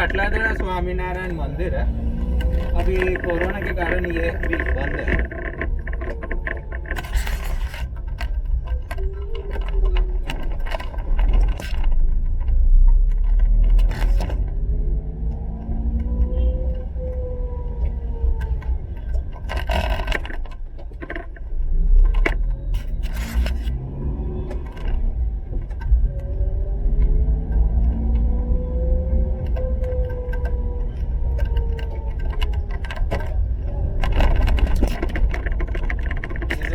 अटलादरा स्वामीनारायण मंदिर है। अभी कोरोना के कारण ये अभी बंद है।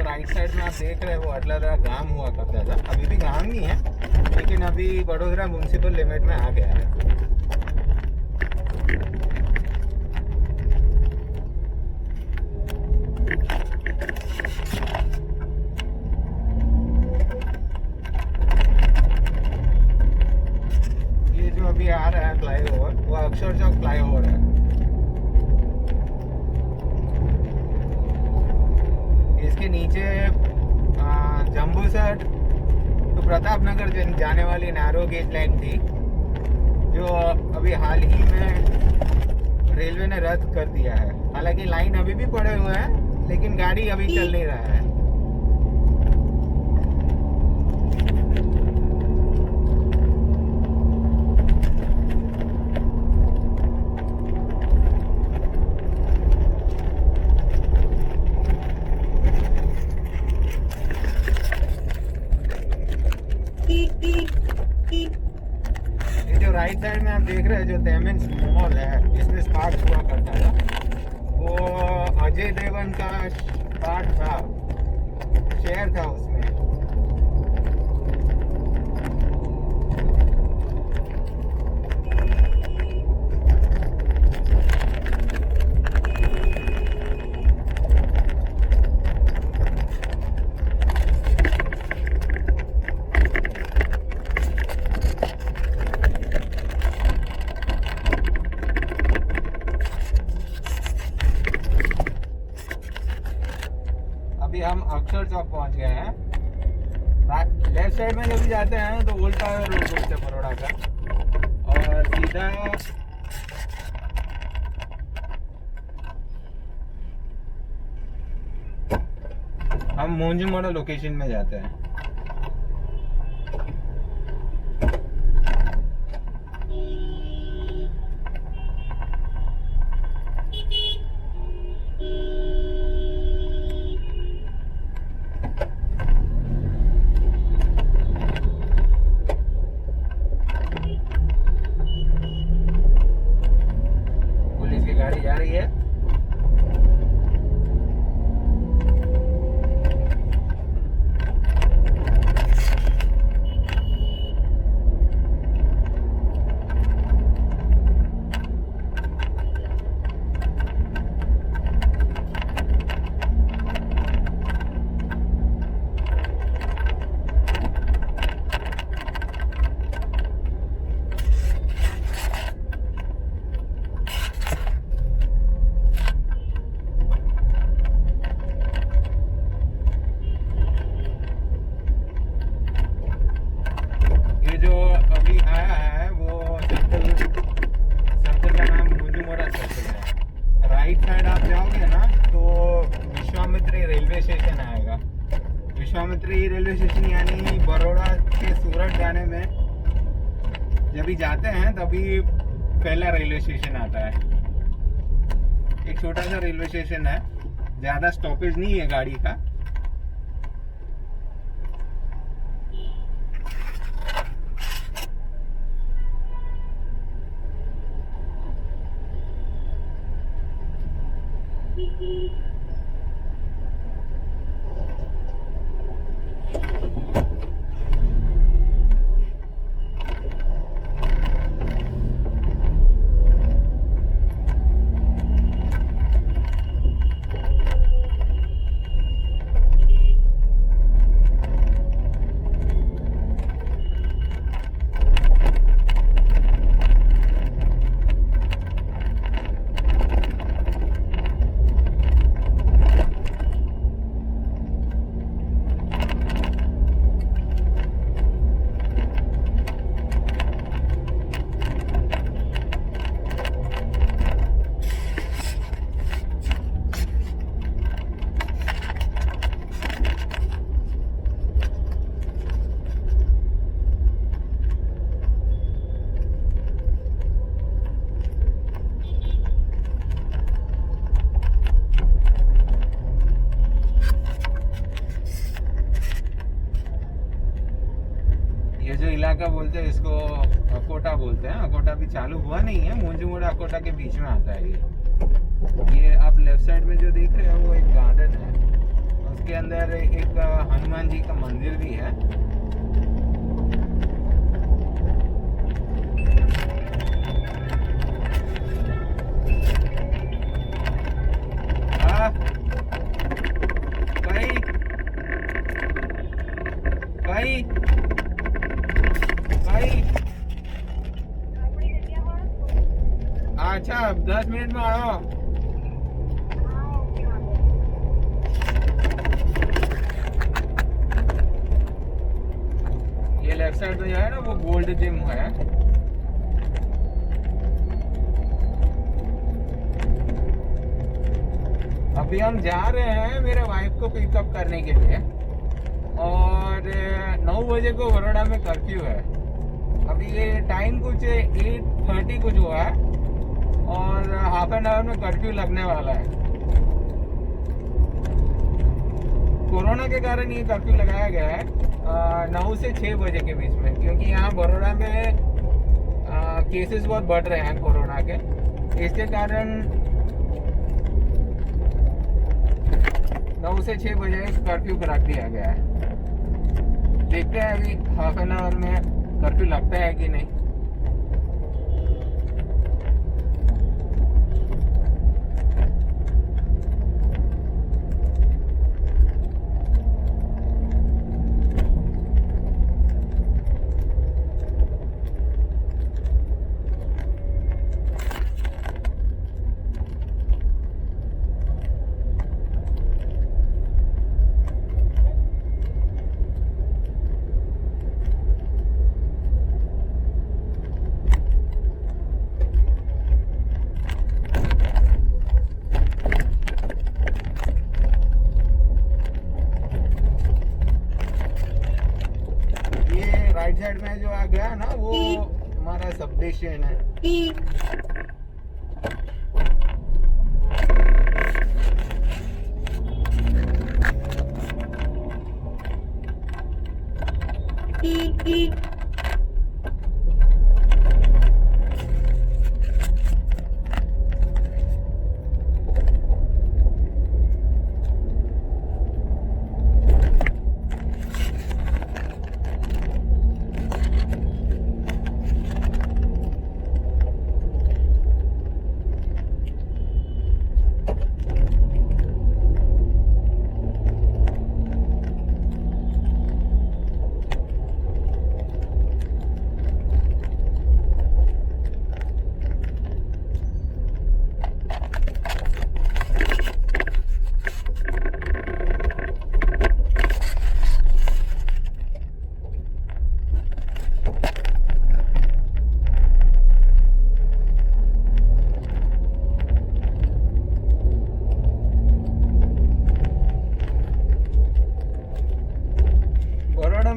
राइट साइड में आप देख रहे हैं वो अटलादरा गांव हुआ करता था, अभी भी गांव ही है लेकिन अभी वडोदरा म्यूनसिपल लिमिट में आ गया है। ये जो अभी आ रहा है फ्लाईओवर वो अक्षर चौक फ्लाईओवर है। इसके नीचे जम्बूसर तो प्रतापनगर जाने वाली नैरो गेज लाइन थी, जो अभी हाल ही में रेलवे ने रद्द कर दिया है। हालांकि लाइन अभी भी पड़े हुए हैं लेकिन गाड़ी अभी चल नहीं रहा है। ये जो राइट साइड में आप देख रहे हैं जो तेमेंस मॉल है, इसमें स्पार्क हुआ करता था, वो अजय देवगन का पार्ट था, शेयर था उसमें। अभी हम अक्षर चौक पहुंच गए हैं। लेफ्ट साइड में जब भी जाते हैं तो ओल्ड टावर रोड पड़ता है बड़ोड़ा का, और सीधा हम मोंजुमोड़ा लोकेशन में जाते हैं। गाड़ी जा रही है। जो अभी आया है वो सर्कल का नाम मोंजुमोड़ा सर्कल है। राइट साइड आप जाओगे ना तो विश्वामित्री रेलवे स्टेशन आएगा। विश्वामित्री रेलवे स्टेशन यानी बड़ोड़ा के सूरत जाने में जब भी जाते हैं तभी पहला रेलवे स्टेशन आता है। एक छोटा सा रेलवे स्टेशन है, ज़्यादा स्टॉपेज नहीं है गाड़ी का। का बोलते हैं इसको, अकोटा बोलते हैं। अकोटा भी चालू हुआ नहीं है, मोंजुमोड़ा अकोटा के बीच में आता है ये आप लेफ्ट साइड में जो देख रहे हो वो एक गार्डन है, उसके अंदर एक हनुमान जी का मंदिर भी है। अच्छा 10 मिनट में आओ। ये लेफ्ट साइड में जो है ना वो गोल्ड जिम है। अभी हम जा रहे हैं मेरे वाइफ को पिकअप करने के लिए, और 9 बजे को बड़ौदा में कर्फ्यू है। अभी ये टाइम कुछ 8:30 कुछ हुआ है, और हाफ एन आवर में कर्फ्यू लगने वाला है। कोरोना के कारण ये कर्फ्यू लगाया गया है 9 से 6 बजे के बीच में, क्योंकि यहाँ बड़ौदा में केसेस बहुत बढ़ रहे हैं कोरोना के। इसके कारण 9 से 6 बजे कर्फ्यू रख दिया गया है। देखते हैं अभी हाफ एन आवर में कर्फ्यू लगता है कि नहीं। राइट साइड में जो आ गया ना वो हमारा सब स्टेशन है।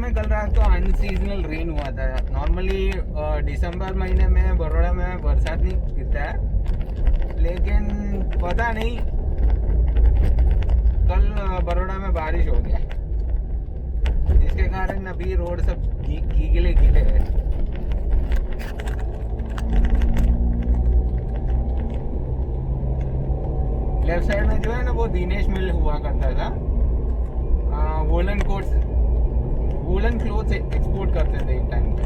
कल रात को अनसीजनल रेन हुआ था। नॉर्मली दिसंबर महीने में बड़ौदा में बरसात नहीं गिरता है, लेकिन पता नहीं कल बड़ौदा में बारिश हो गया, जिसके कारण अभी रोड सब गीले गीले है। लेफ्ट साइड में जो है ना वो दिनेश मिल हुआ करता था। वोलन क्लोथ्स एक्सपोर्ट करते थे एक टाइम पे।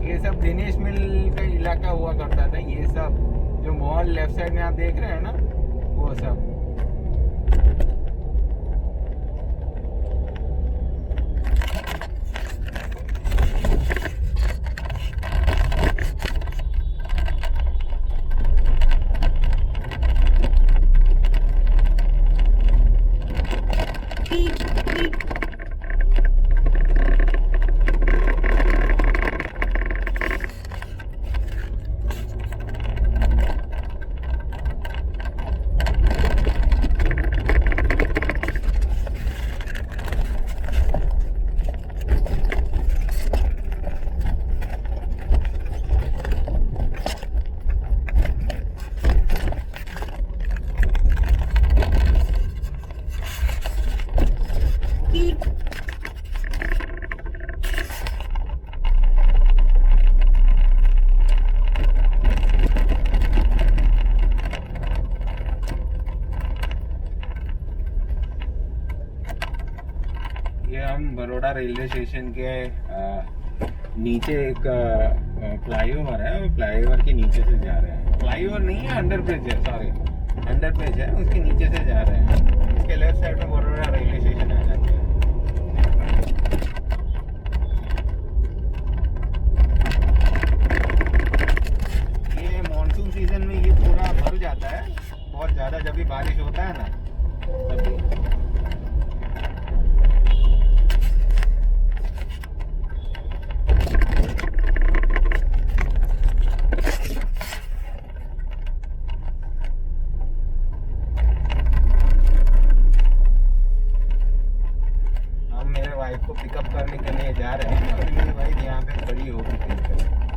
ये सब दिनेश मिल का इलाका हुआ करता था। ये सब जो मॉल लेफ्ट साइड में आप देख रहे हैं ना वो सब। बड़ौदा रेलवे स्टेशन के नीचे एक फ्लाईओवर है, फ्लाईओवर के नीचे से जा रहे हैं। फ्लाईओवर नहीं है, अंडरब्रिज है, सॉरी अंडरब्रिज है, उसके नीचे से जा रहे हैं। इसके लेफ्ट साइड में बड़ौदा रेलवे स्टेशन आ जाते हैं। ये मानसून सीजन में ये पूरा भर जाता है बहुत ज़्यादा, जब भी बारिश होता है ना तभी। हम मेरे वाइफ को पिकअप करने के लिए जा रहे हैं और मेरी वाइफ यहाँ पे खड़ी होगी।